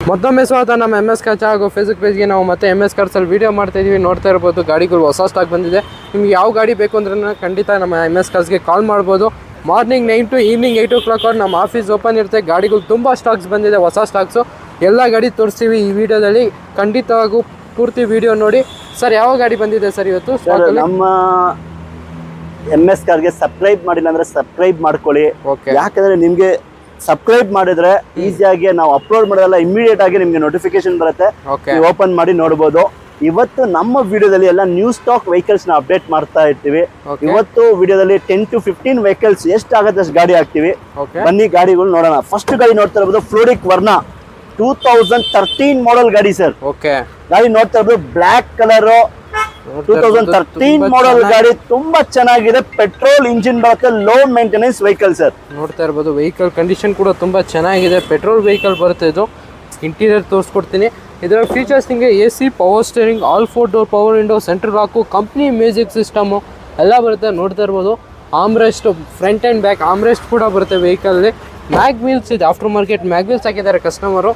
ಮತ್ತೊಮ್ಮೆ ಸ್ವಾಗತ ನಮ್ಮ MS ಕಾರ್ಸ್ ಹಾಗೂ ಫೇಸ್ಬುಕ್ ಪೇಜ್ಗೆ. ನಾವು ಮತ್ತೆ MS ಕಾರ್ಸಲ್ಲಿ ವೀಡಿಯೋ ಮಾಡ್ತಾ ಇದೀವಿ. ನೋಡ್ತಾ ಇರ್ಬೋದು ಗಾಡಿಗಳು ಹೊಸ ಸ್ಟಾಕ್ ಬಂದಿದೆ. ನಿಮ್ಗೆ ಯಾವ ಗಾಡಿ ಬೇಕು ಅಂದ್ರೆ ಖಂಡಿತ ನಮ್ಮ MS ಕಾರ್ಸ್ಗೆ ಕಾಲ್ ಮಾಡ್ಬೋದು. ಮಾರ್ನಿಂಗ್ 9 to ಈವ್ನಿಂಗ್ 8 o'clock ನಮ್ಮ ಆಫೀಸ್ ಓಪನ್ ಇರುತ್ತೆ. ಗಾಡಿಗಳು ತುಂಬ ಸ್ಟಾಕ್ಸ್ ಬಂದಿದೆ, ಹೊಸ ಸ್ಟಾಕ್ಸು. ಎಲ್ಲ ಗಾಡಿ ತೋರಿಸ್ತೀವಿ ಈ ವಿಡಿಯೋದಲ್ಲಿ. ಖಂಡಿತವಾಗೂ ಪೂರ್ತಿ ವಿಡಿಯೋ ನೋಡಿ. ಸರ್, ಯಾವ ಗಾಡಿ ಬಂದಿದೆ ಸರ್ ಇವತ್ತು? ನಮ್ಮ MS ಕಾರ್ಗೆ ಸಬ್ಸ್ಕ್ರೈಬ್ ಮಾಡಿಲ್ಲ ಅಂದ್ರೆ ಸಬ್ಸ್ಕ್ರೈಬ್ ಮಾಡ್ಕೊಳ್ಳಿ. ಯಾಕಂದ್ರೆ ನಿಮ್ಗೆ ಸಬ್ಸ್ಕ್ರೈಬ್ ಮಾಡಿದ್ರೆ ಈಸಿಯಾಗಿ ನಾವು ಅಪ್ಲೋಡ್ ಮಾಡೋದಲ್ಲ ಇಮಿಡಿಯೇಟ್ ಆಗಿ ನಿಮ್ಗೆ ನೋಟಿಫಿಕೇಶನ್ ಬರುತ್ತೆ. ನೀವು ಓಪನ್ ಮಾಡಿ ನೋಡಬಹುದು. ಇವತ್ತು ನಮ್ಮ ವಿಡಿಯೋದಲ್ಲಿ ಎಲ್ಲ ನ್ಯೂ ಸ್ಟಾಕ್ ವೆಹಿಕಲ್ಸ್ ನ ಅಪ್ಡೇಟ್ ಮಾಡ್ತಾ ಇರ್ತೀವಿ. ಇವತ್ತು ವಿಡಿಯೋದಲ್ಲಿ 10 to 15 ವೆಹಿಕಲ್ಸ್ ಎಷ್ಟಾಗುತ್ತೆ ಅಷ್ಟು ಗಾಡಿ ಹಾಕ್ತಿವಿ. ಬನ್ನಿ ಗಾಡಿಗಳು ನೋಡೋಣ. ಫಸ್ಟ್ ಗಾಡಿ ನೋಡ್ತಾ ಇರಬಹುದು ಫ್ಲೋರಿಕ್ ವರ್ಣ 2013 ಮಾಡೆಲ್ ಗಾಡಿ ಸರ್. ಗಾಡಿ ನೋಡ್ತಾ ಇರಬಹುದು ಬ್ಲಾಕ್ ಕಲರ್ 2013 ಮಾಡೆಲ್ ಗಾಡಿ. ತುಂಬಾ ಚೆನ್ನಾಗಿದೆ. ಪೆಟ್ರೋಲ್ ಇಂಜಿನ್ ಬರುತ್ತೆ. Low maintenance vehicle sir. ನೋಡ್ತಾ ಇರಬಹುದು ವೆಹಿಕಲ್ ಕಂಡೀಷನ್ ಕೂಡ ತುಂಬಾ ಚೆನ್ನಾಗಿದೆ. ಪೆಟ್ರೋಲ್ ವೆಹಿಕಲ್ ಬರುತ್ತೆ ಇದು. ಇಂಟೀರಿಯರ್ ತೋರಿಸ್ಕೊಡ್ತೀನಿ. ಇದರ ಫೀಚರ್ಸ್ ನಿಮಗೆ AC, power steering, all 4 door power window, central lock, company music system ಎಲ್ಲ ಬರುತ್ತೆ. ನೋಡ್ತಾ ಇರ್ಬೋದು armrest, front and back armrest ಕೂಡ ಬರುತ್ತೆ ವೆಹಿಕಲ್ಲಿ. ಮ್ಯಾಗ್ ವೀಲ್ಸ್ ಇದೆ, ಆಫ್ಟರ್ ಮಾರ್ಕೆಟ್ ಮ್ಯಾಗ್ ವೀಲ್ಸ್ ಹಾಕಿದ್ದಾರೆ ಕಸ್ಟಮರು.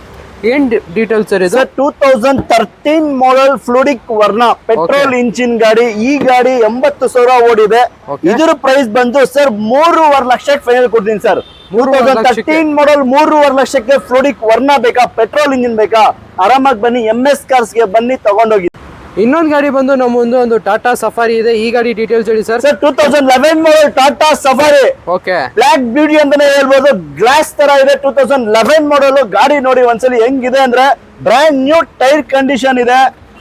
ಏನ್ ಡೀಟೇಲ್ಸ್ ಸರ್ ಇದು? 2013 ಮಾಡೆಲ್ ಫ್ಲೂಡಿಕ್ ವರ್ಣ ಪೆಟ್ರೋಲ್ ಇಂಜಿನ್ ಗಾಡಿ. ಈ ಗಾಡಿ 80,000 ಓಡಿದೆ. ಇದರ ಪ್ರೈಸ್ ಬಂದು ಸರ್ 3.5 ಲಕ್ಷಕ್ಕೆ ಫೈನಲ್ ಕೊಡ್ತೀನಿ ಸರ್. 2013 ಮಾಡೆಲ್ 3.5 ಲಕ್ಷಕ್ಕೆ ಫ್ಲೂಡಿಕ್ ವರ್ಣ ಬೇಕಾ, ಪೆಟ್ರೋಲ್ ಇಂಜಿನ್ ಬೇಕಾ, ಆರಾಮಾಗಿ ಬನ್ನಿ MS ಕಾರ್ಸ್ಗೆ ಬನ್ನಿ ತಗೊಂಡೋಗಿ. ಇನ್ನೊಂದು ಗಾಡಿ ಬಂದು ನಮ್ಮ ಮುಂದೆ ಒಂದು ಟಾಟಾ ಸಫಾರಿ ಇದೆ. ಈ ಗಾಡಿ ಡೀಟೇಲ್ಸ್ ಹೇಳಿ sir. 2011 model Tata safari. Block beauty ಅಂತಾನೆ ಹೇಳ್ಬೋದು. ಗ್ಲಾಸ್ ತರ ಇದೆ. 2011 ಮಾಡೆಲ್ ಗಾಡಿ ನೋಡಿ ಒಂದ್ಸಲಿ ಹೆಂಗಿದೆ ಅಂದ್ರೆ ಬ್ರ್ಯಾಂಡ್ ನ್ಯೂ ಟೈರ್ ಕಂಡೀಷನ್ ಇದೆ.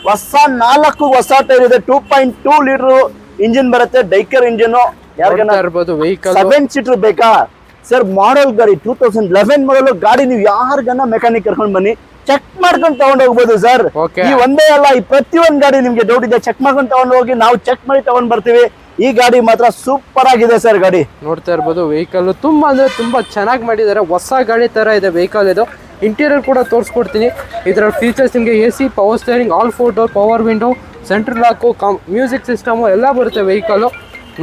ಹೊಸ 4 ಹೊಸ ಟೈರ್ ಇದೆ. 2.2 ಲೀಟರ್ ಇಂಜಿನ್ ಬರುತ್ತೆ. ಡೈಕರ್ ಇಂಜಿನ್. ವೆಹಿಕಲ್ 7 ಸೀಟರ್ ಬೇಕಾ ಸರ್? ಮಾಡೆಲ್ ಗಾಡಿ 2011 ಮಾಡೆಲ್ ಗಾಡಿ. ನೀವು ಯಾರಿಗನ್ನ ಮೆಕ್ಯಾನಿಕ್ ಕರ್ಕೊಂಡು ಬನ್ನಿ, ಚೆಕ್ ಮಾಡ್ಕೊಂಡು ತಗೊಂಡ್ ಹೋಗ್ಬೋದು ಸರ್. ಈ ಒಂದೇ ಅಲ್ಲ, ಈ ಪ್ರತಿಯೊಂದು ಗಾಡಿ ನಿಮ್ಗೆ ಡೌಟ್ ಇದೆ ಚೆಕ್ ಮಾಡ್ಕೊಂಡು ತಗೊಂಡ್ ಹೋಗಿ, ನಾವು ಚೆಕ್ ಮಾಡಿ ತಗೊಂಡ್ ಬರ್ತೀವಿ. ಈ ಗಾಡಿ ಮಾತ್ರ ಸೂಪರ್ ಆಗಿದೆ ಸರ್. ಗಾಡಿ ನೋಡ್ತಾ ಇರ್ಬೋದು ವೆಹಿಕಲ್ ತುಂಬಾ ಅಂದ್ರೆ ತುಂಬಾ ಚೆನ್ನಾಗಿ ಮಾಡಿದ್ದಾರೆ. ಹೊಸ ಗಾಡಿ ತರ ಇದೆ ವೆಹಿಕಲ್ ಇದು. ಇಂಟೀರಿಯರ್ ಕೂಡ ತೋರಿಸ್ಕೊಡ್ತೀನಿ. ಇದರ ಫೀಚರ್ಸ್ ನಿಮಗೆ AC, power steering, all 4 door power window, central ಲಾಕು, music system ಎಲ್ಲ ಬರುತ್ತೆ ವೆಹಿಕಲ್.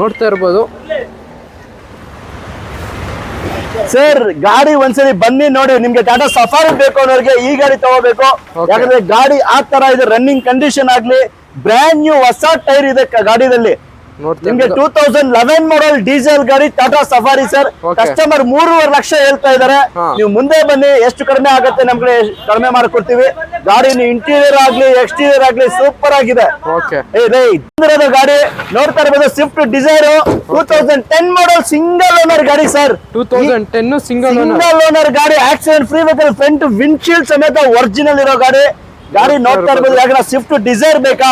ನೋಡ್ತಾ ಇರ್ಬೋದು ಸರ್. ಗಾಡಿ ಒಂದ್ಸಲಿ ಬನ್ನಿ ನೋಡಿ. ನಿಮ್ಗೆ ಟಾಟಾ ಸಫಾರಿ ಬೇಕು ಅನ್ನೋರಿಗೆ ಈ ಗಾಡಿ ತಗೋಬೇಕು. ಯಾಕಂದ್ರೆ ಗಾಡಿ ಆ ತರ ಇದೆ. ರನ್ನಿಂಗ್ ಕಂಡೀಷನ್ ಆಗ್ಲಿ, ಬ್ರ್ಯಾಂಡ್ ನ್ಯೂ ಹೊಸ ಟೈರ್ ಇದೆ ಗಾಡಿದಲ್ಲಿ. ನಿಮ್ಗೆ 2011 ಮಾಡೆಲ್ ಡೀಸೆಲ್ ಗಾಡಿ Tata safari sir. Customer 3.5 lakh ಹೇಳ್ತಾ ಇದಾರೆ. ನೀವು ಮುಂದೆ ಬನ್ನಿ, ಎಷ್ಟು ಕಡಿಮೆ ಆಗುತ್ತೆ ನಮ್ ಕಡೆ ಕಡಿಮೆ ಮಾಡ್ಕೊಡ್ತೀವಿ. ಗಾಡಿ ಇಂಟೀರಿಯರ್ ಆಗ್ಲಿ ಎಕ್ಸ್ಟೀರಿಯರ್ ಆಗ್ಲಿ ಸೂಪರ್ ಆಗಿದೆ. ಗಾಡಿ ನೋಡ್ತಾ ಇರ್ಬೋದು Swift Dzire 2010 model single owner ಗಾಡಿ ಸರ್. 2010 ಸಿಂಗಲ್ ಓನರ್ ಗಾಡಿ. Accident free vehicle. Front windshield ಸಮೇತ ಒರಿಜಿನಲ್ ಇರೋ ಗಾಡಿ. ಗಾಡಿ ನೋಡ್ತಾ ಇರ್ಬೋದು. ಯಾಕಂದ್ರೆ ಸ್ವಿಫ್ಟ್ ಡಿಸೈರ್ ಬೇಕಾ,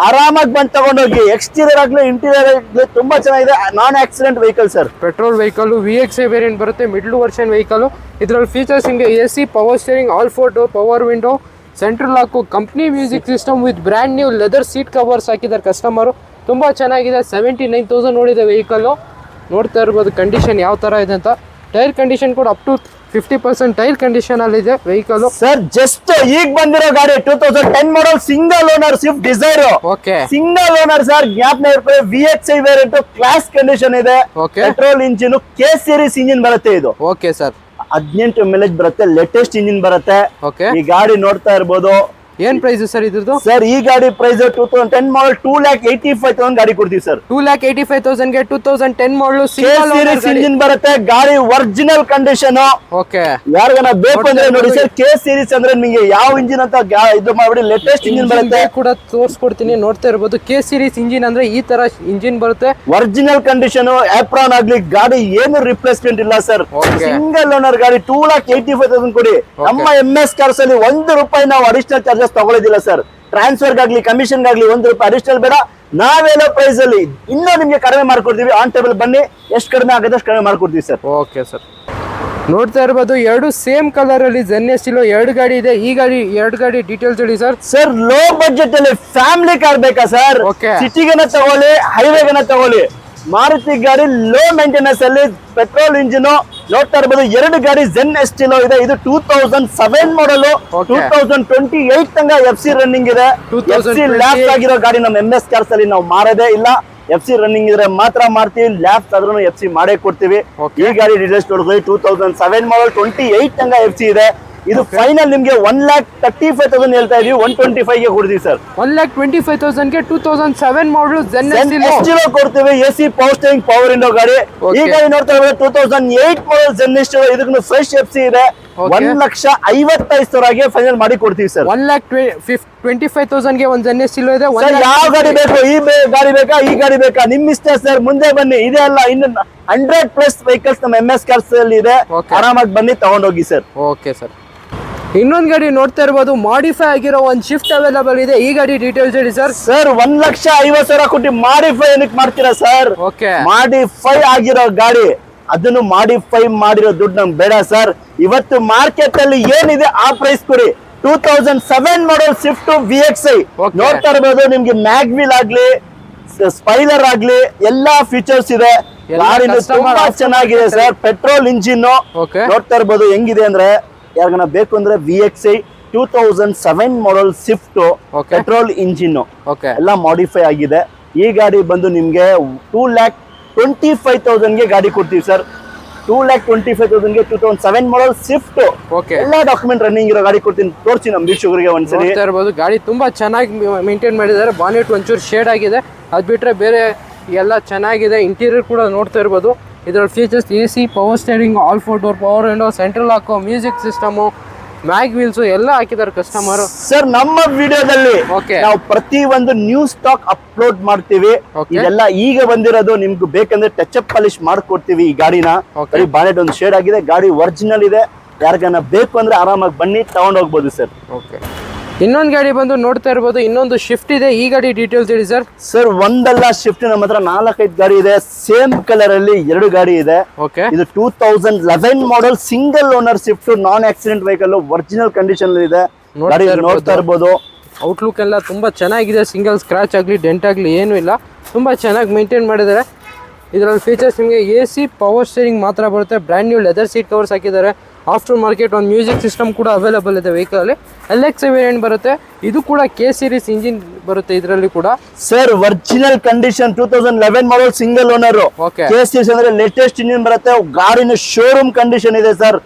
ಆರಾಮಾಗಿ ಬಂದು ತಗೊಂಡೋಗಿ. ಎಕ್ಸ್ಟೀರಿಯರ್ ಆಗ್ಲಿ ಇಂಟೀರಿಯರ್ ಆಗ್ಲಿ ತುಂಬಾ ಚೆನ್ನಾಗಿದೆ. Non accident vehicle sir. Petrol vehicle VXI variant ಬರುತ್ತೆ. Middle version vehicle. ಇದರಲ್ಲಿ ಫೀಚರ್ಸ್ ನಿಮಗೆ AC, power steering, all 4 door power window, central lock, company music system with brand new leather seat covers ಹಾಕಿದ್ದಾರೆ customer. ತುಂಬಾ ಚೆನ್ನಾಗಿದೆ. 79,000 ನೋಡಿದೆ vehicle. ನೋಡ್ತಾ ಇರ್ಬೋದು condition ಯಾವ ತರ ಇದೆ ಅಂತ. ಟೈರ್ ಕಂಡೀಷನ್ ಕೂಡ ಅಪ್ ಟು 50% ಟೈರ್ ಕಂಡೀಷನ್ ಅಲ್ಲಿ ಇದೆ ವೆಹಿಕಲ್ ಸರ್. ಜಸ್ಟ್ ಈಗ ಬಂದಿರೋ ಗಾಡಿ 2010 model single owner Swift Dzire. Single owner sir. ಜ್ಞಾಪನ ಇರ್ತದೆ. VXI ವೇರಿಯಂಟ್ ಕ್ಲಾಸ್ ಕಂಡೀಷನ್ ಇದೆ. Petrol engine K series engine ಬರುತ್ತೆ ಇದು. Okay sir. 18 ಮೈಲೇಜ್ ಬರುತ್ತೆ. ಲೇಟೆಸ್ಟ್ ಇಂಜಿನ್ ಬರುತ್ತೆ. ಈ ಗಾಡಿ ನೋಡ್ತಾ ಇರ್ಬೋದು. ಏನ್ ಪ್ರೈಸ್ ಸರ್ ಇದ್ರದ್ದು? ಸರ್ ಈ ಗಾಡಿ ಪ್ರೈಸ್ 2010 ಮಾಡೆಲ್ 2,85,000 ಗಾಡಿ ಕೊಡ್ತೀವಿ ಸರ್. 2,85,000 ಗೆ 2010 ಮಾಡೆಲ್ ಸೀರೀಸ್ ಇಂಜಿನ್ ಬರುತ್ತೆ. ಗಾಡಿ ಒರಿಜಿನಲ್ ಕಂಡೀಷನ್. ಯಾರಿಗಾನ ಬೇಕು ಅಂದ್ರೆ ನೋಡಿ ಸರ್. K ಸೀರೀಸ್ ಅಂದ್ರೆ ನಿಮಗೆ ಯಾವ ಇಂಜಿನ್ ಅಂತ ಇದು ಮಾಡ್ಬಿಡಿ. ಲೇಟೆಸ್ಟ್ ಇಂಜಿನ್ ಬರುತ್ತೆ. ಕೂಡ ತೋರಿಸ್ಕೊಡ್ತೀನಿ. ನೋಡ್ತಾ ಇರ್ಬೋದು K ಸೀರೀಸ್ ಇಂಜಿನ್ ಅಂದ್ರೆ ಈ ತರ ಇಂಜಿನ್ ಬರುತ್ತೆ. Original condition. ಆಪ್ರಾನ್ ಆಗ್ಲಿ ಗಾಡಿ ಏನು ರಿಪ್ಲೇಸ್ಮೆಂಟ್ ಇಲ್ಲ ಸರ್. ಸಿಂಗಲ್ ಓನರ್ ಗಾಡಿ 2,85,000 ಕೊಡಿ. ನಮ್ಮ MS ಕಾರ್ಸ್ ಅಲ್ಲಿ ₹1 ನಾವು ಅಡಿಷನಲ್ ಚಾರ್ಜಸ್ ತಗೊಳ್ಳೋದಿಲ್ಲ ಸರ್. ಟ್ರಾನ್ಸ್ಫರ್ ಗಾಗ್ಲಿ ಕಮಿಷನ್ ಗಾಗ್ಲಿ ₹1 ಅಡಿಷನಲ್ ಬೇಡ. ನಾವೇನೋ ಪ್ರೈಸ್ ಅಲ್ಲಿ ಇನ್ನೂ ನಿಮ್ಗೆ ಕಡಿಮೆ ಮಾಡ್ಕೊಡ್ತೀವಿ. ಆನ್ ಟೇಬಲ್ ಬನ್ನಿ, ಎಷ್ಟು ಕಡಿಮೆ ಆಗುತ್ತೆ ಅಷ್ಟು ಕಡಿಮೆ ಮಾಡ್ಕೊಡ್ತೀವಿ ಸರ್. Okay sir. ನೋಡ್ತಾ ಇರ್ಬೋದು ಎರಡು ಸೇಮ್ ಕಲರ್ ಅಲ್ಲಿ ZS ಎರಡು ಗಾಡಿ ಇದೆ. ಈ ಗಾಡಿ ಎರಡು ಗಾಡಿ ಡೀಟೇಲ್ಸ್ ಹೇಳಿ ಸರ್. ಸರ್ ಲೋ ಬಜೆಟ್ ಅಲ್ಲಿ ಫ್ಯಾಮಿಲಿ ಕಾರ್ ಬೇಕಾ ಸರ್? ಸಿಟಿಗೆನ ತಗೊಳ್ಳಿ, ಹೈವೇಗೆನ ತಗೊಳ್ಳಿ. ಮಾರುತಿ ಗಾಡಿ ಲೋ ಮೇಂಟೆನೆನ್ಸ್ ಅಲ್ಲಿ ಪೆಟ್ರೋಲ್ ಇಂಜಿನ್. ನೋಡ್ತಾ ಇರ್ಬೋದು ಎರಡು ಗಾಡಿ ZS ಇದೆ. ಇದು 2007 ಮಾಡೆಲ್. 2028 ತನಕ FC ರನ್ನಿಂಗ್ ಇದೆ. FC ಲ್ಯಾಪ್ಸ್ ಆಗಿರೋ ಗಾಡಿ ನಮ್ಮ MS ಕಾರ್ಸ್ ಅಲ್ಲಿ ನಾವು ಮಾರದೇ ಇಲ್ಲ. FC ರನ್ನಿಂಗ್ ಇದ್ರೆ ಮಾತ್ರ ಮಾಡ್ತೀವಿ. ಲ್ಯಾಪ್ಸ್ ಆದ್ರೂ FC ಮಾಡೇ ಕೊಡ್ತೀವಿ. ಈ ಗಾಡಿ ಡೀಟೇಲ್ಸ್ ನೋಡಿದ್ರೆ 2007 ಮಾಡೆಲ್ 28 ತನಕ FC ಇದೆ. ಇದು ಫೈನಲ್ ನಿಮ್ಗೆ 1,35,000 ಹೇಳ್ತಾ ಇದೀವಿ, 125 ಗೆ ಕೊಡ್ತೀವಿ ಸರ್. 1,25,000 ಗೆ 2007 ಮಾಡಲ್ ZS ಕೊಡ್ತೀವಿ. AC power steering power window ಗಾಡಿ. ಈ ಗಾಡಿ ನೋಡ್ತಾ ಇದ್ರೆ 2008 ಮಾಡಲ್ ZS, ಇದಕ್ಕೆ ಫ್ರೆಶ್ FC ಇದೆ. 1,55,000 ಫೈನಲ್ ಮಾಡಿ ಕೊಡ್ತೀವಿ ಸರ್. 1,25,000 ಗೆ ಒಂದು ZS ಇದೆ. ಯಾವ ಗಾಡಿ ಬೇಕು, ಈ ಗಾಡಿ ಬೇಕಾ, ಈ ಗಾಡಿ ಬೇಕಾ, ನಿಮ್ ಇಷ್ಟ ಸರ್. ಮುಂದೆ ಬನ್ನಿ, ಇದೆ ಅಲ್ಲ ಇನ್ನು 100+ ವೆಹಿಕಲ್ಸ್ ನಮ್ಮ MS ಕಾರ್ಸ್ ಅಲ್ಲಿ ಇದೆ. ಆರಾಮಾಗಿ ಬನ್ನಿ ತಗೊಂಡೋಗಿ ಸರ್. Okay sir. ಇನ್ನೊಂದು ಗಾಡಿ ನೋಡ್ತಾ ಇರ್ಬೋದು, ಮಾಡಿಫೈ ಆಗಿರೋ ಒಂದು ಶಿಫ್ಟ್ ಅವೈಲೇಬಲ್ ಇದೆ. ಈ ಗಾಡಿ ಡೀಟೇಲ್ಸ್ ಹೇಳಿ ಸರ್. ಸರ್ 1,50,000 ಕೊಟ್ಟು ಮಾಡಿಫೈ ಏನಕ್ಕೆ ಮಾಡ್ತೀರಾ ಸರ್? ಓಕೆ, ಮಾಡಿಫೈ ಆಗಿರೋ ಗಾಡಿ, ಅದನ್ನು ಮಾಡಿಫೈ ಮಾಡಿರೋ ದುಡ್ಡು ನಮ್ಗೆ ಬೇಡ ಸರ್. ಇವತ್ತು ಮಾರ್ಕೆಟ್ ಅಲ್ಲಿ ಏನಿದೆ ಆ ಪ್ರೈಸ್ ಕೊಡಿ. 2007 ಮಾಡಲ್ ಸ್ವಿಫ್ಟ್ VXI ನೋಡ್ತಾ ಇರ್ಬೋದು. ನಿಮ್ಗೆ ಮ್ಯಾಗ್ವಿಲ್ ಆಗ್ಲಿ, ಸ್ಪೈಲರ್ ಆಗ್ಲಿ, ಎಲ್ಲಾ ಫೀಚರ್ಸ್ ಇದೆ. ಗಾಡಿ ತುಂಬಾ ಚೆನ್ನಾಗಿದೆ ಸರ್. ಪೆಟ್ರೋಲ್ ಇಂಜಿನ್ ನೋಡ್ತಾ ಇರ್ಬೋದು ಹೆಂಗಿದೆ ಅಂದ್ರೆ, ಯಾರಿಗನ ಬೇಕು ಅಂದ್ರೆ VXI 2007 ಮಾಡಲ್ ಸ್ವಿಫ್ಟ್ ಪೆಟ್ರೋಲ್ ಇಂಜಿನ್ ಎಲ್ಲ ಮಾಡಿಫೈ ಆಗಿದೆ. ಈ ಗಾಡಿ ಬಂದು ನಿಮ್ಗೆ 2,25,000 ಗೆ ಗಾಡಿ ಕೊಡ್ತೀವಿ ಸರ್. 2,25,000 ಗೆ 2007 ಮಾಡಲ್ ಸ್ವಿಫ್ಟ್ ಎಲ್ಲ ಡಾಕ್ಯುಮೆಂಟ್ ರನ್ನಿಂಗ್ ಇರೋ ಗಾಡಿ ಕೊಡ್ತೀನಿ. ತೋರಿಸಿ ನಮ್ಮ ವೀಕ್ಷಕರಿಗೆ ಒಂದ್ಸರಿ. ನೋಡ್ತಾ ಇರ್ಬೋದು ಗಾಡಿ ತುಂಬಾ ಚೆನ್ನಾಗಿ ಮೇಂಟೈನ್ ಮಾಡಿದ್ದಾರೆ. ಬಾನೆಟ್ ಒಂಚೂರು ಶೇಡ್ ಆಗಿದೆ, ಅದ್ ಬಿಟ್ರೆ ಬೇರೆ ಎಲ್ಲ ಚೆನ್ನಾಗಿದೆ. ಇಂಟೀರಿಯರ್ ಕೂಡ ನೋಡ್ತಾ ಇರ್ಬೋದು. ಇದರ features AC power steering, all 4 door power window, central lock, music system, mag wheels ಎಲ್ಲ ಹಾಕಿದ್ದಾರೆ ಕಸ್ಟಮರ್. ಸರ್ ನಮ್ಮ ವಿಡಿಯೋದಲ್ಲಿ ನಾವು ಪ್ರತಿ ಒಂದು ನ್ಯೂ ಸ್ಟಾಕ್ ಅಪ್ಲೋಡ್ ಮಾಡ್ತೀವಿ. ಇದೆಲ್ಲ ಈಗ ಬಂದಿರೋದು. ನಿಮ್ಗೆ ಬೇಕಂದ್ರೆ ಟಚ್ ಅಪ್ ಪಾಲಿಶ್ ಮಾಡ್ಕೊಡ್ತೀವಿ. ಈ ಗಾಡಿನ ಬಾನೆಟ್ ಒಂದು ಶೇಡ್ ಆಗಿದೆ, ಗಾಡಿ ಒರಿಜಿನಲ್ ಇದೆ. ಯಾರಿಗಾನ ಬೇಕು ಅಂದ್ರೆ ಆರಾಮಾಗಿ ಬನ್ನಿ ತಗೊಂಡ್ ಹೋಗ್ಬೋದು ಸರ್. ಓಕೆ, ಇನ್ನೊಂದು ಗಾಡಿ ಬಂದು ನೋಡ್ತಾ ಇರ್ಬೋದು, ಇನ್ನೊಂದು ಶಿಫ್ಟ್ ಇದೆ. ಈ ಗಾಡಿ ಡೀಟೇಲ್ಸ್ ಹೇಳಿ ಸರ್. ಸರ್ ಒಂದಲ್ಲ ಶಿಫ್ಟ್ ನಮ್ಮ ಹತ್ರ 4-5 ಗಾಡಿ ಇದೆ. ಸೇಮ್ ಕಲರ್ ಅಲ್ಲಿ 2 ಗಾಡಿ ಇದೆ. ಇದು 2011 ಮಾಡಲ್ ಸಿಂಗಲ್ ಓನರ್ ಶಿಫ್ಟ್, ನಾನ್ ಆಕ್ಸಿಡೆಂಟ್ ವೆಹಿಕಲ್, ಒರಿಜಿನಲ್ ಕಂಡೀಷನ್ ಇದೆ. ಗಾಡಿ ನೋಡ್ತಾ ಇರ್ಬೋದು. ಔಟ್ಲುಕ್ ಎಲ್ಲ ತುಂಬಾ ಚೆನ್ನಾಗಿದೆ. ಸಿಂಗಲ್ ಸ್ಕ್ರಾಚ್ ಆಗಲಿ, ಡೆಂಟ್ ಆಗಲಿ ಏನೂ ಇಲ್ಲ. ತುಂಬಾ ಚೆನ್ನಾಗಿ ಮೇಂಟೈನ್ ಮಾಡಿದ್ದಾರೆ. ಇದರಲ್ಲಿ ಫೀಚರ್ಸ್ ನಿಮಗೆ AC ಪವರ್ ಸ್ಟೇರಿಂಗ್ ಮಾತ್ರ ಬರುತ್ತೆ. Brand new leather seat covers ಹಾಕಿದ್ದಾರೆ. ಆಫ್ಟರ್ ಮಾರ್ಕೆಟ್ ಒಂದು ಮ್ಯೂಸಿಕ್ ಸಿಸ್ಟಮ್ ಕೂಡ ಅವೈಲೇಬಲ್ ಇದೆ ವೆಹಿಕಲ್. LX ವೇರಿಯಂಟ್ ಬರುತ್ತೆ. ಇದು ಕೂಡ K ಸೀರೀಸ್ ಇಂಜಿನ್ ಬರುತ್ತೆ ಇದರಲ್ಲಿ ಕೂಡ. ಸರ್ ಒರಿಜಿನಲ್ ಕಂಡೀಷನ್ 2011 ಮಾಡಲ್ ಸಿಂಗಲ್ ಓನರ್. K ಸೀರೀಸ್ ಅಂದ್ರೆ ಲೇಟೆಸ್ಟ್ ಇಂಜಿನ್ ಬರುತ್ತೆ. ಗಾಡಿನ ಶೋರೂಮ್ ಕಂಡೀಷನ್ ಇದೆ ಸರ್.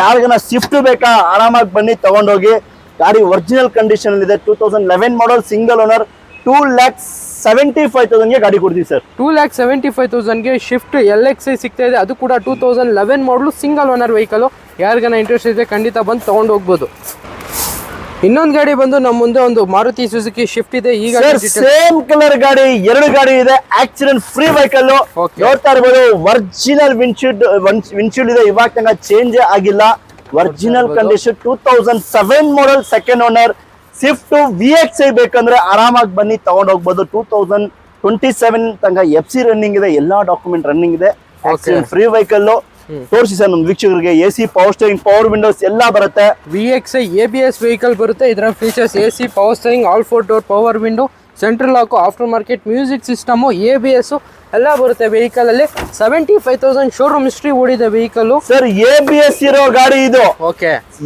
ಯಾರಿಗನ ಸ್ವಿಫ್ಟ್ ಬೇಕಾ ಆರಾಮಾಗಿ ಬನ್ನಿ ತಗೊಂಡೋಗಿ. ಗಾಡಿ ಒರಿಜಿನಲ್ ಕಂಡೀಷನ್ ಇದೆ. 2011 ಮಾಡಲ್ ಸಿಂಗಲ್ ಓನರ್, 2,75,000 ಗೆ ಗಾಡಿ ಕೊಡ್ತೀವಿ ಸರ್. 2,75,000 ಗೆ ಶಿಫ್ಟ್ LXI ಸಿಗ್ತಾ ಇದೆ. ಅದು ಕೂಡ 2011 ಮಾಡಲು ಸಿಂಗಲ್ ಓನರ್ ವೆಹಿಕಲ್. ಯಾರಿಗಾನ ಇಂಟ್ರೆಸ್ಟ್ ಇದೆ ಖಂಡಿತ ಬಂದು ತಗೊಂಡು ಹೋಗ್ಬೋದು. ಇನ್ನೊಂದು ಗಾಡಿ ಬಂದು ನಮ್ಮ ಮುಂದೆ ಒಂದು ಮಾರುತಿ ಸುಜುಕಿ ಶಿಫ್ಟ್ ಇದೆ. ಈ ಗಾಡಿ ಸೇಮ್ ಕಲರ್ ಗಾಡಿ, 2 ಗಾಡಿ ಇದೆ. ಆಕ್ಸಿಡೆಂಟ್ ಫ್ರೀ ವೆಹಿಕಲ್ ನೋಡ್ತಾ ಇರ್ಬೋದು. ಒರಿಜಿನಲ್ ವಿಂಡ್ಶೀಲ್ಡ್ ಇದೆ. ಇವಾಗ ತನಕ ಚೇಂಜ್ ಆಗಿಲ್ಲ. Original condition 2007 model second owner Swift VXI ಬೇಕಂದ್ರೆ ಆರಾಮಾಗಿ ಬನ್ನಿ ತಗೊಂಡ್ ಹೋಗ್ಬೋದು. 2027 ತನಕ FC ರನ್ನಿಂಗ್ ಇದೆ. ಎಲ್ಲಾ ಡಾಕ್ಯುಮೆಂಟ್ ರನ್ನಿಂಗ್ ಇದೆ. Accident free vehicle. ತೋರಿಸಿ ಸರ್ ನಮ್ಮ ವೀಕ್ಷಕರಿಗೆ. AC power steering, power Windows ಎಲ್ಲ ಬರುತ್ತೆ. VXI ABS ವೆಹಿಕಲ್ ಬರುತ್ತೆ. ಇದರ features AC power steering, all 4 door power window, central lock, after market music system, ABS ಎಲ್ಲ ಬರುತ್ತೆ ವೆಹಿಕಲ್ ಅಲ್ಲಿ. 75,000 ಶೋರೂಮ್ ಹಿಸ್ಟ್ರಿ ಓಡಿದೆ ವೆಹಿಕಲ್. ಸರ್ ABS ಇರೋ ಗಾಡಿ ಇದು.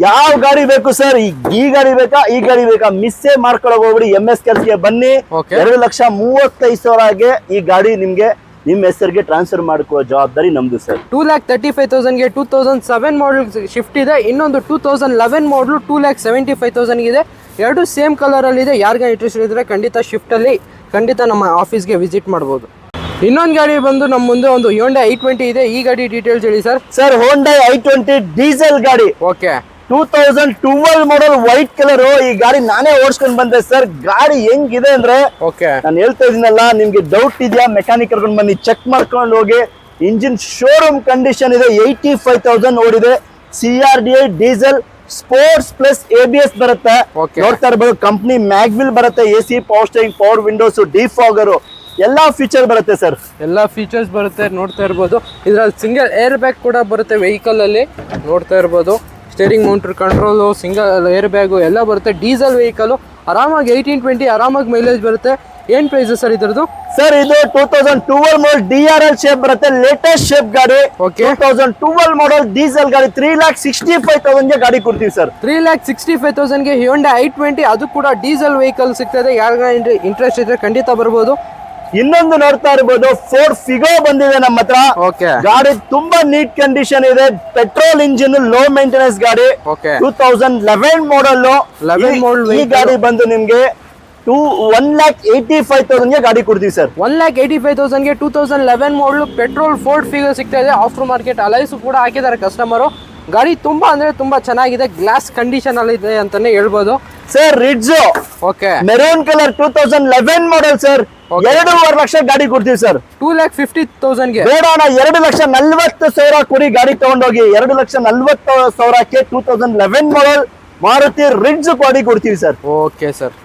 ಯಾವ ಗಾಡಿ ಬೇಕು ಸರ್? ಈ ಗಾಡಿ ಬೇಕಾ, ಈ ಗಾಡಿ ಬೇಕಾ, ಮಿಸ್ಸೇ ಮಾಡ್ಕೊಳಕ್ ಹೋಗ್ಬಿಡಿ. MS ಕಾರ್ಸ್ಗೆ ಬನ್ನಿ. 2,35,000ಗೆ ಈ ಗಾಡಿ ನಿಮ್ಗೆ ನಿಮ್ಮ ಹೆಸರಿಗೆ ಟ್ರಾನ್ಸ್ಫರ್ ಮಾಡ್ಕೋ ಜವಾಬ್ದಾರಿ ನಮ್ದು ಸರ್. 2,35,000 ಗೆ 2007 ಮಾಡಲ್ ಶಿಫ್ಟ್ ಇದೆ. ಇನ್ನೊಂದು 2011 ಮಾಡಲ್ 2,75,000 ಇದೆ. ಎರಡು ಸೇಮ್ ಕಲರ್ ಅಲ್ಲಿ ಇದೆ. ಯಾರಿಗ ಇಂಟ್ರೆಸ್ಟ್ ಇದ್ರೆ ಖಂಡಿತ ಶಿಫ್ಟ್ ಅಲ್ಲಿ ಖಂಡಿತ ನಮ್ಮ ಆಫೀಸ್ಗೆ ವಿಸಿಟ್ ಮಾಡಬಹುದು. ಇನ್ನೊಂದು ಗಾಡಿ ಬಂದು ನಮ್ಮ ಮುಂದೆ ಒಂದು Hyundai i20 ಇದೆ. ಈ ಗಾಡಿ ಡೀಟೇಲ್ಸ್ ಹೇಳಿ sir. Sir Hyundai i20 diesel ಗಾಡಿ. 2012 ಮಾಡಲ್ ವೈಟ್ ಕಲರ್. ಈ ಗಾಡಿ ನಾನೇ ಓಡಿಸ್ಕೊಂಡು ಬಂದೆ ಸರ್. ಗಾಡಿ ಹೆಂಗಿದೆ ಅಂದ್ರೆ ನಾನು ಹೇಳ್ತಾ ಇದೀನಲ್ಲ, ನಿಮ್ಗೆ ಡೌಟ್ ಇದೆಯಾ ಮೆಕ್ಯಾನಿಕ್ ಕರ್ಕೊಂಡು ಬನ್ನಿ, ಚೆಕ್ ಮಾಡ್ಕೊಂಡು ಹೋಗಿ. ಇಂಜಿನ್ ಶೋರೂಮ್ ಕಂಡೀಷನ್ ಇದೆ. 85,000 ಓಡಿದೆ. CRDI diesel, sports plus ABS ಬರುತ್ತೆ. ನೋಡ್ತಾ ಇರ್ಬೋದು. ಕಂಪ್ನಿ ಮ್ಯಾಗ್ವಿಲ್ ಬರುತ್ತೆ. AC power steering, power Windows, defogger ಎಲ್ಲಾ ಫೀಚರ್ ಬರುತ್ತೆ ಸರ್. ಎಲ್ಲಾ ಫೀಚರ್ಸ್ ಬರುತ್ತೆ. ನೋಡ್ತಾ ಇರ್ಬೋದು. ಇದ್ರಲ್ಲಿ ಸಿಂಗಲ್ ಏರ್ ಬ್ಯಾಗ್ ಕೂಡ ಬರುತ್ತೆ ವೆಹಿಕಲ್ ಅಲ್ಲಿ. ನೋಡ್ತಾ ಇರ್ಬೋದು. Steering mounted control, single airbag ಎಲ್ಲ ಬರುತ್ತೆ. Diesel vehicle. ಆರಾಮಾಗಿ 18-20 ಆರಾಮಾಗಿ ಮೈಲೇಜ್ ಬರುತ್ತೆ. ಏನ್ ಪ್ರೈಸ್ ಸರ್ ಇದ್ರದ್ದು? ಸರ್ ಇದು 2012 ಮಾಡಲ್ DRL ಶೇಪ್ ಬರುತ್ತೆ. ಲೇಟೆಸ್ಟ್ ಶೇಪ್ ಗಾಡಿ. 2012 ಮಾಡಲ್ ಡೀಸೆಲ್ ಗಾಡಿ. 3,65,000 ಗೆ ಗಾಡಿ ಕೊಡ್ತೀವಿ ಸರ್. 3,65,000 ಗೆ Hyundai i20. ಅದು ಕೂಡ ಡೀಸೆಲ್ ವೆಹಿಕಲ್ ಸಿಗ್ತದೆ. ಯಾರಿಗ ಇಂಟ್ರೆಸ್ಟ್ ಇದ್ರೆ ಖಂಡಿತ ಬರ್ಬೋದು. ಇನ್ನೊಂದು ನೋಡ್ತಾ ಇರ್ಬೋದು ಫೋರ್ಡ್ ಫಿಗೋ ಬಂದಿದೆ ನಮ್ಮ ಹತ್ರ. ಓಕೆ ಗಾಡಿ ತುಂಬಾ ನೀಟ್ ಕಂಡೀಷನ್ ಇದೆ, ಪೆಟ್ರೋಲ್ ಇಂಜಿನ್, ಲೋ ಮೇಂಟೆನೆನ್ಸ್ ಗಾಡಿ. ಓಕೆ 2011 ಮಾಡಲ್. 11 model ಈ ಗಾಡಿ ಬಂದು ನಿಮ್ಗೆ 1,85,000 ಗೆ ಗಾಡಿ ಕೊಡ್ತೀವಿ ಸರ್. 1,85,000 ಗೆ 2011 ಮಾಡಲ್ ಪೆಟ್ರೋಲ್ ಫೋರ್ಡ್ ಫಿಗರ್ ಸಿಗ್ತಾ ಇದೆ. ಆಫ್ಟರ್ ಮಾರ್ಕೆಟ್ ಅಲೈಸ್ ಕೂಡ ಹಾಕಿದ್ದಾರೆ ಕಸ್ಟಮರು. ಗಾಡಿ ತುಂಬಾ ಅಂದ್ರೆ ತುಂಬಾ ಚೆನ್ನಾಗಿದೆ, ಗ್ಲಾಸ್ ಕಂಡೀಷನ್ ಅಲ್ಲಿ ಇದೆ ಅಂತಾನೆ ಹೇಳ್ಬೋದು ಸರ್. ರಿಡ್ಜೋ okay maroon colour 2011 model sir. 2.5 lakh ಗಾಡಿ ಕೊಡ್ತೀವಿ ಸರ್. 2,50,000 ಗೆ ಬೇಡ ಅಣ್ಣ, 2,40,000 ಕೊಡಿ ಗಾಡಿ ತಗೊಂಡೋಗಿ. 2,40,000ಕ್ಕೆ 2011 ಮಾಡಲ್ ಮಾರುತಿ ರಿಡ್ಜ್ ಗಾಡಿ ಕೊಡ್ತೀವಿ ಸರ್. Okay sir.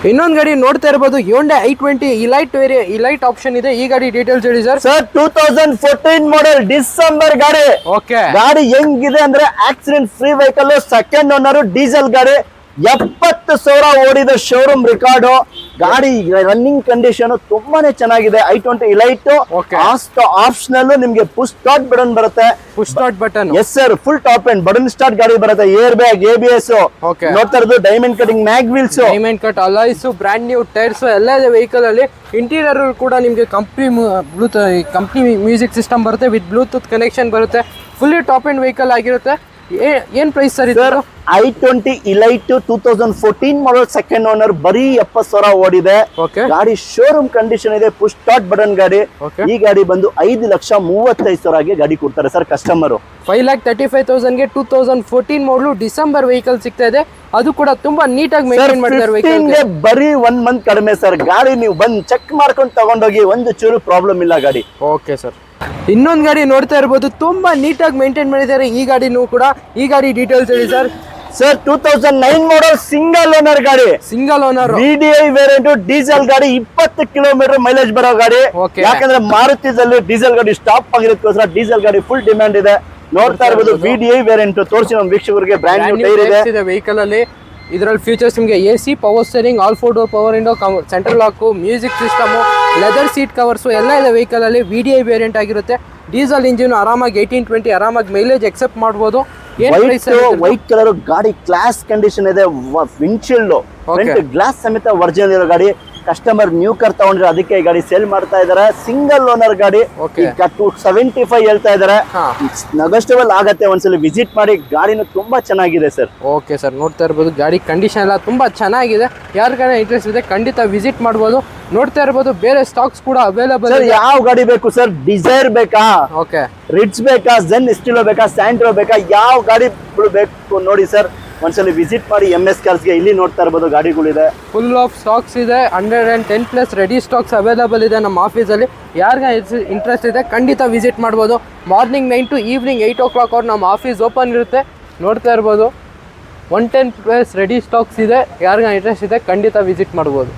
ಇನ್ನೊಂದು ಗಾಡಿ ನೋಡ್ತಾ ಇರಬಹುದು, Hyundai i20 ಇಲೈಟ್ ಆಪ್ಷನ್ ಇದೆ. ಈ ಗಾಡಿ ಡೀಟೇಲ್ಸ್ ಹೇಳಿ ಸರ್. ಸರ್ 2014 ಮಾಡಲ್ ಡಿಸೆಂಬರ್ ಗಾಡಿ. ಓಕೆ ಗಾಡಿ ಹೆಂಗಿದೆ ಅಂದ್ರೆ accident free vehicle, second owner, diesel ಗಾಡಿ, 70,000 ಓಡಿದ ಶೋರೂಮ್ ರೆಕಾರ್ಡ್. ಗಾಡಿ ರನ್ನಿಂಗ್ ಕಂಡೀಷನ್ ತುಂಬಾನೇ ಚೆನ್ನಾಗಿದೆ. i20 ಇಲೈಟ್ ಆಪ್ಷನಲ್ ನಿಮ್ಗೆ ಪುಷ್ ಸ್ಟಾರ್ಟ್ ಬಟನ್ ಬರುತ್ತೆ. Push start button yes sir, full top and button start ಗಾಡಿ ಬರುತ್ತೆ. Air bag, ABS. Okay. ನೋಡ್ತಾ ಇರೋದು diamond cutting mag wheels, diamond cut alloys, brand new tyres ಎಲ್ಲ ಇದೆ ವೆಹಿಕಲ್ ಅಲ್ಲಿ. Interior ಕೂಡ ನಿಮಗೆ ಕಂಪ್ನಿ ಮ್ಯೂಸಿಕ್ ಸಿಸ್ಟಮ್ ಬರುತ್ತೆ, ವಿತ್ ಬ್ಲೂಟೂತ್ ಕನೆಕ್ಷನ್ ಬರುತ್ತೆ. ಫುಲ್ಲಿ ಟಾಪ್ ಅಂಡ್ ವೆಹಿಕಲ್ ಆಗಿರುತ್ತೆ. ಏನ್ ಪ್ರೈಸ್ ಸರ್ ಇದು? i20 ಇಲೈಟ್ 2014 ಮಾಡಲ್, ಸೆಕೆಂಡ್ ಓನರ್, ಬರೀ 70,000 ಓಡಿದೆ. ಓಕೆ ಗಾಡಿ ಶೋರೂಮ್ ಕಂಡೀಷನ್ ಇದೆ, ಪುಷ್ ಸ್ಟಾರ್ಟ್ ಬಟನ್ ಗಾಡಿ. Okay. ಈ ಗಾಡಿ ಬಂದು 5,35,000 ಗೆ ಗಾಡಿ ಕೊಡ್ತಾರೆ ಸರ್ ಕಸ್ಟಮರ್. 5,35,000 ಗೆ 2014 ಮಾಡಲು ಡಿಸೆಂಬರ್ ವೆಹಿಕಲ್ ಸಿಗ್ತಾ ಇದೆ. ಅದು ಕೂಡ ತುಂಬಾ ನೀಟಾಗಿ ಮೇಂಟೈನ್ ಮಾಡಿದ್ದಾರೆ ವೆಹಿಕಲ್. 15 ಗೆ ಬರೀ 1 ಮಂತ್ ಕಡಿಮೆ ಸರ್. ಗಾಡಿ ನೀವು ಬಂದು ಚೆಕ್ ಮಾಡ್ಕೊಂಡು ತಗೊಂಡೋಗಿ, ಒಂದು ಚೂರು ಪ್ರಾಬ್ಲಮ್ ಇಲ್ಲ ಗಾಡಿ. Okay sir. ಇನ್ನೊಂದು ಗಾಡಿ ನೋಡ್ತಾ ಇರಬಹುದು, ತುಂಬಾ ನೀಟಾಗಿ ಮೇಂಟೈನ್ ಮಾಡಿದ್ದಾರೆ ಈ ಗಾಡಿನೂ ಕೂಡ. ಈ ಗಾಡಿ ಡೀಟೇಲ್ಸ್ ಹೇಳಿ sir. Sir 2009 model single owner ಗಾಡಿ, single owner, VDI variant, diesel ಗಾಡಿ, 20 ಕಿಲೋಮೀಟರ್ ಮೈಲೇಜ್ ಬರೋ ಗಾಡಿ. Okay. ಯಾಕಂದ್ರೆ ಮಾರುತಿದಲ್ಲಿ ಡೀಸೆಲ್ ಗಾಡಿ ಸ್ಟಾಪ್ ಆಗಿರೋದಕ್ಕೋಸ್ಕರ ಡೀಸೆಲ್ ಗಾಡಿ ಫುಲ್ ಡಿಮ್ಯಾಂಡ್ ಇದೆ. ನೋಡ್ತಾ ಇರಬಹುದು VDI ವೇರಿಯಂಟ್. ತೋರಿಸಿ ನಮ್ಮ ವೀಕ್ಷಕರಿಗೆ, ಬ್ರ್ಯಾಂಡ್ ನ್ಯೂ ಟೈರ್ ಇದೆ ವೆಹಿಕಲ್ ಅಲ್ಲಿ. ಇದರಲ್ಲಿ ಫೀಚರ್ಸ್ ನಿಮಗೆ AC, power steering, all 4 door power window, central lock, music system, leather seat covers ಎಲ್ಲ ಇದೆ ವೆಹಿಕಲ್ ಅಲ್ಲಿ. VDI ವೇರಿಯಂಟ್ ಆಗಿರುತ್ತೆ. ಡೀಸೆಲ್ ಇಂಜಿನ್, ಆರಾಮಾಗಿ 18-20 ಆರಾಮಾಗಿ ಮೈಲೇಜ್ ಎಕ್ಸೆಪ್ಟ್ ಮಾಡಬಹುದು. ವೈಟ್ ಕಲರ್ ಗಾಡಿ, ಕ್ಲಾಸ್ ಕಂಡೀಷನ್ ಇದೆ. ವಿಂಡ್ಶೀಲ್ಡ್ ಫ್ರಂಟ್ ಗ್ಲಾಸ್ ಸಮೇತ ಒರಿಜಿನಲ್ ಇರೋ ಗಾಡಿ. ಕಸ್ಟಮರ್ ನ್ಯೂ ಕಾರ್ ತಗೊಂಡ್ರೆ ಅದಕ್ಕೆ ಈ ಗಾಡಿ ಸೇಲ್ ಮಾಡ್ತಾ ಇದಾರೆ. ಸಿಂಗಲ್ ಓನರ್ ಗಾಡಿ. 275 ಹೇಳ್ತಾ ಇದಾರೆ. ನೆಗೋಷಿಯಬಲ್ ಆಗತ್ತೆ, ಒಂದ್ಸಲ ವಿಸಿಟ್ ಮಾಡಿ. ಗಾಡಿನೂ ತುಂಬಾ ಚೆನ್ನಾಗಿದೆ ಸರ್. ಓಕೆ ಸರ್, ನೋಡ್ತಾ ಇರ್ಬೋದು ಗಾಡಿ ಕಂಡೀಷನ್ ಎಲ್ಲ ತುಂಬಾ ಚೆನ್ನಾಗಿದೆ. ಯಾರಿಗಾನ ಇಂಟ್ರೆಸ್ಟ್ ಇದೆ ಖಂಡಿತ ವಿಸಿಟ್ ಮಾಡ್ಬೋದು. ನೋಡ್ತಾ ಇರ್ಬೋದು ಬೇರೆ ಸ್ಟಾಕ್ಸ್ ಕೂಡ ಅವೈಲೇಬಲ್ ಇದೆ. ಯಾವ ಗಾಡಿ ಬೇಕು ಸರ್? ಡಿಸೈರ್ ಬೇಕಾ? ಓಕೆ. ರಿಡ್ಜ್ ಬೇಕಾ? ಜೆನ್ ಎಸ್ಟಿಲೋ ಬೇಕಾ? ಸ್ಯಾಂಟ್ರೋ ಬೇಕಾ? ಯಾವ ಗಾಡಿ ಬೇಕು ನೋಡಿ ಸರ್, ಒಂದ್ಸಲ ವಿಸಿಟ್ ಮಾಡಿ MS ಕಾರ್ಸ್ಗೆ. ಇಲ್ಲಿ ನೋಡ್ತಾ ಇರ್ಬೋದು ಗಾಡಿಗಳಿದೆ, ಫುಲ್ ಆಫ್ ಸ್ಟಾಕ್ಸ್ ಇದೆ. 110+ ರೆಡಿ ಸ್ಟಾಕ್ಸ್ ಅವೈಲೇಬಲ್ ಇದೆ ನಮ್ಮ ಆಫೀಸಲ್ಲಿ. ಯಾರಿಗ ಇಂಟ್ರೆಸ್ಟ್ ಇದೆ ಖಂಡಿತ ವಿಸಿಟ್ ಮಾಡ್ಬೋದು. ಮಾರ್ನಿಂಗ್ 9 to ಈವ್ನಿಂಗ್ 8 o'clock ಅವ್ರು ನಮ್ಮ ಆಫೀಸ್ ಓಪನ್ ಇರುತ್ತೆ. ನೋಡ್ತಾ ಇರ್ಬೋದು 110+ ರೆಡಿ ಸ್ಟಾಕ್ಸ್ ಇದೆ. ಯಾರಿಗ ಇಂಟ್ರೆಸ್ಟ್ ಇದೆ ಖಂಡಿತ ವಿಸಿಟ್ ಮಾಡ್ಬೋದು.